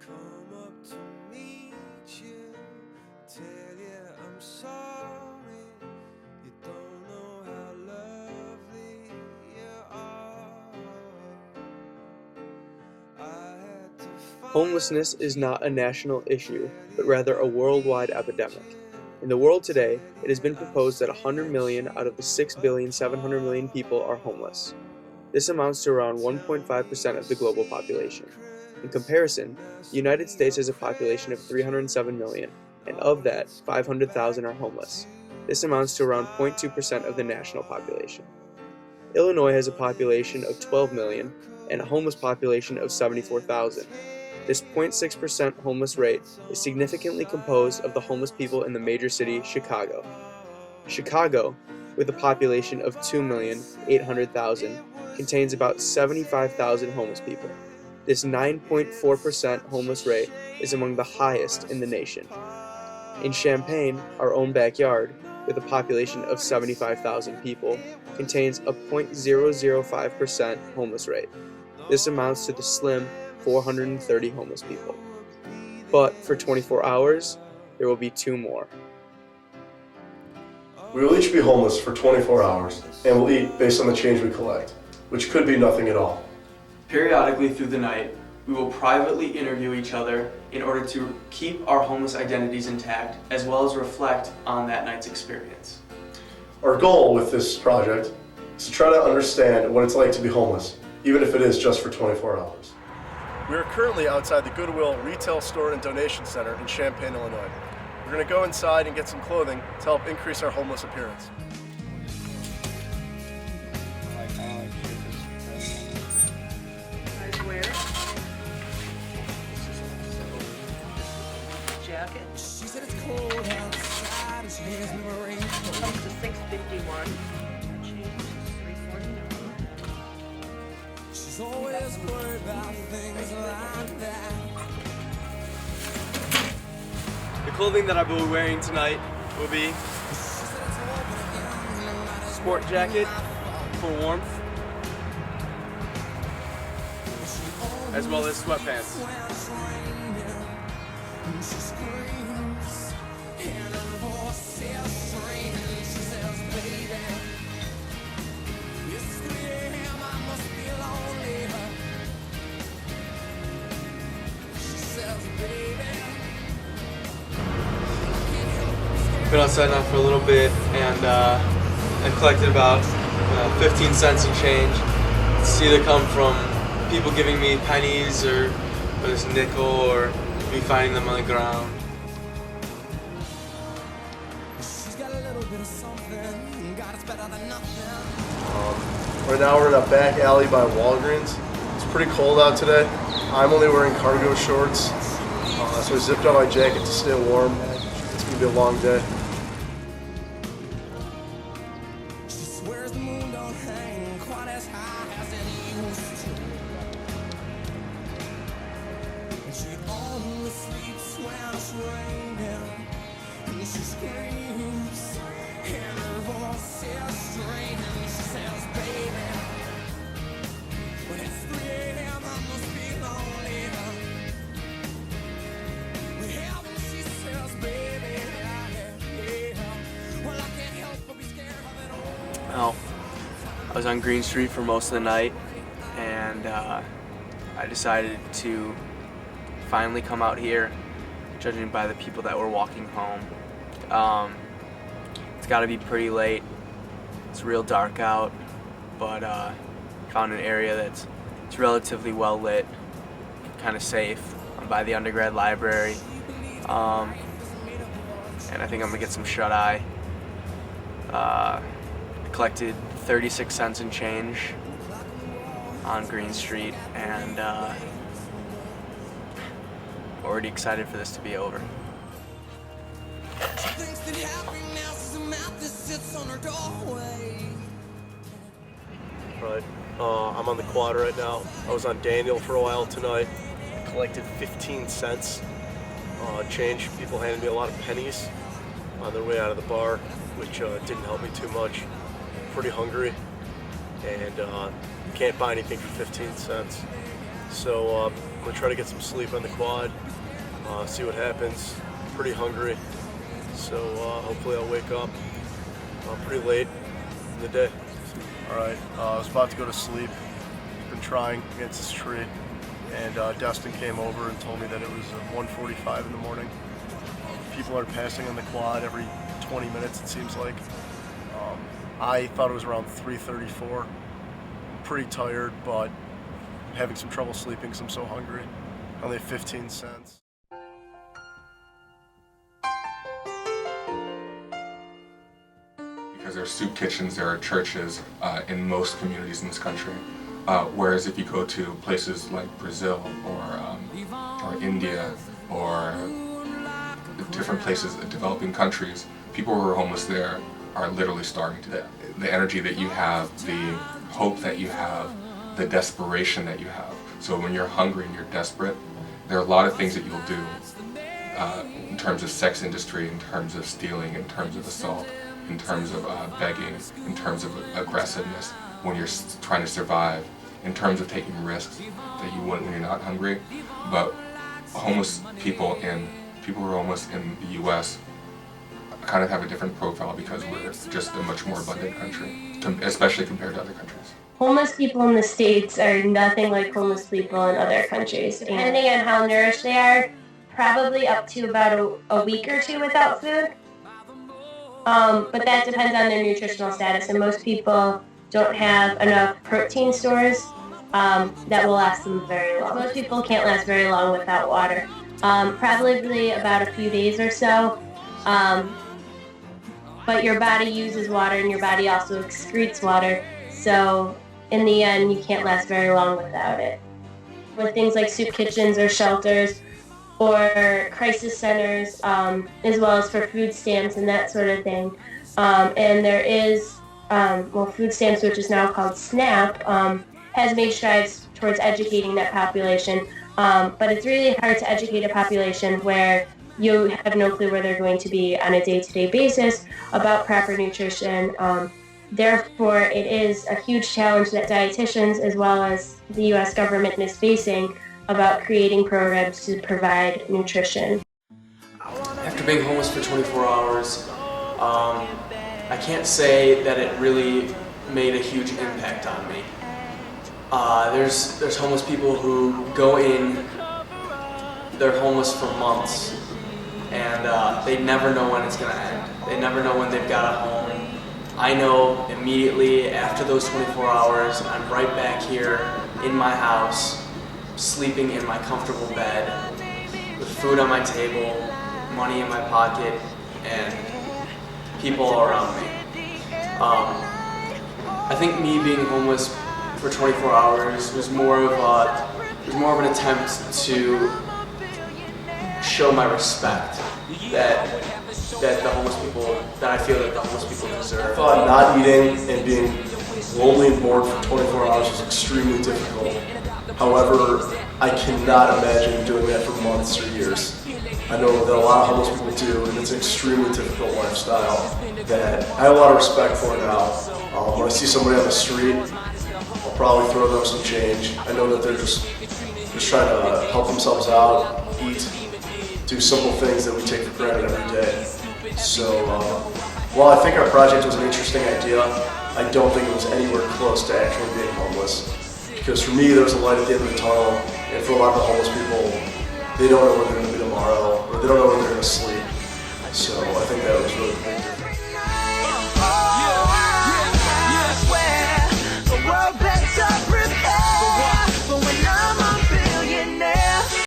come up to meet you, tell you I'm sorry. You don't know how lovely you are. I had to find Homelessness is not a national issue, but rather a worldwide epidemic. In the world today, it has been proposed that 100 million out of the 6,700,000,000 people are homeless. This amounts to around 1.5% of the global population. In comparison, the United States has a population of 307 million, and of that, 500,000 are homeless. This amounts to around 0.2% of the national population. Illinois has a population of 12 million and a homeless population of 74,000. This 0.6% homeless rate is significantly composed of the homeless people in the major city, Chicago. Chicago, with a population of 2,800,000, contains about 75,000 homeless people. This 9.4% homeless rate is among the highest in the nation. In Champaign, our own backyard, with a population of 75,000 people, contains a 0.005% homeless rate. This amounts to the slim 430 homeless people. But for 24 hours, there will be 2 more. We will each be homeless for 24 hours and will eat based on the change we collect, which could be nothing at all. Periodically through the night, we will privately interview each other in order to keep our homeless identities intact, as well as reflect on that night's experience. Our goal with this project is to try to understand what it's like to be homeless, even if it is just for 24 hours. We are currently outside the Goodwill Retail Store and Donation Center in Champaign, Illinois. We're going to go inside and get some clothing to help increase our homeless appearance. Jacket. She said it's cold outside and she hands me my ring. Comes to $6.51. Change is $3.49. She's always worried about things like that. The clothing that I will be wearing tonight will be sport jacket for warmth, as well as sweatpants. She screams and her voice is strange. She says, baby, it's 3 a.m. I must be lonely. She says, baby. Been outside now for a little bit, and I collected about 15 cents in change. It's either come from people giving me pennies or this nickel, or me finding them on the ground. She's got a little bit of something. God, it's better than nothing. Right now we're in a back alley by Walgreens. It's pretty cold out today. I'm only wearing cargo shorts, so I zipped on my jacket to stay warm. It's going to be a long day. She swears the moon don't hang quite as high as it used to. And she only sleeps when it's raining. And she screams, and her voice is strange. And she says, baby, when it's 3 a.m. I must be lonely. Well, she says, baby, well, I can't help but be scared of it all. Well, I was on Green Street for most of the night, and I decided to finally come out here, judging by the people that were walking home. It's got to be pretty late. It's real dark out, but found an area that's relatively well lit, kind of safe. I'm by the undergrad library, and I think I'm gonna get some shut-eye. Collected 36 cents in change on Green Street, and already excited for this to be over. She thinks that happiness is a mouth that sits on her doorway. Right. I'm on the quad right now. I was on Daniel for a while tonight. Collected 15 cents change. People handed me a lot of pennies on their way out of the bar, which didn't help me too much. Pretty hungry, and can't buy anything for 15 cents. So I'm gonna try to get some sleep on the quad, see what happens. Pretty hungry, so hopefully I'll wake up pretty late in the day. All right, I was about to go to sleep. Been trying against this tree, and Dustin came over and told me that it was 1:45 in the morning. People are passing on the quad every 20 minutes, it seems like. I thought it was around 3:34. Pretty tired, but having some trouble sleeping because I'm so hungry. Only 15 cents. Because there are soup kitchens, there are churches in most communities in this country. Whereas if you go to places like Brazil or India or different places, developing countries, people who are homeless there are literally starving to death. The energy that you have, the hope that you have, the desperation that you have. So when you're hungry and you're desperate, there are a lot of things that you'll do in terms of sex industry, in terms of stealing, in terms of assault, in terms of begging, in terms of aggressiveness when you're trying to survive, in terms of taking risks that you wouldn't when you're not hungry. But homeless people and people who are homeless in the U.S. kind of have a different profile because we're just a much more abundant country, especially compared to other countries. Homeless people in the States are nothing like homeless people in other countries. Depending on how nourished they are, probably up to about a week or two without food. But that depends on their nutritional status, and most people don't have enough protein stores that will last them very long. Most people can't last very long without water. Probably about a few days or so. But your body uses water and your body also excretes water. So in the end, you can't last very long without it. With things like soup kitchens or shelters or crisis centers, as well as for food stamps and that sort of thing. And there is, food stamps, which is now called SNAP, has made strides towards educating that population. But it's really hard to educate a population where you have no clue where they're going to be on a day-to-day basis about proper nutrition. Therefore, it is a huge challenge that dietitians as well as the U.S. government is facing about creating programs to provide nutrition. After being homeless for 24 hours, I can't say that it really made a huge impact on me. There's homeless people who go in, they're homeless for months, and they never know when it's going to end. They never know when they've got a home. I know immediately after those 24 hours, I'm right back here in my house, sleeping in my comfortable bed, with food on my table, money in my pocket, and people around me. I think me being homeless for 24 hours was more of an attempt to show my respect that the homeless people, that I feel that the homeless people deserve. I thought not eating and being lonely and bored for 24 hours was extremely difficult. However, I cannot imagine doing that for months or years. I know that a lot of homeless people do, and it's an extremely difficult lifestyle that I have a lot of respect for now. When I see somebody on the street, I'll probably throw them some change. I know that they're just trying to help themselves out, eat, do simple things that we take for granted every day. So, while I think our project was an interesting idea, I don't think it was anywhere close to actually being homeless. Because for me, there was a light at the end of the tunnel, and for a lot of the homeless people, they don't know where they're going to be tomorrow, or they don't know where they're going to sleep. So I think that was really the big difference.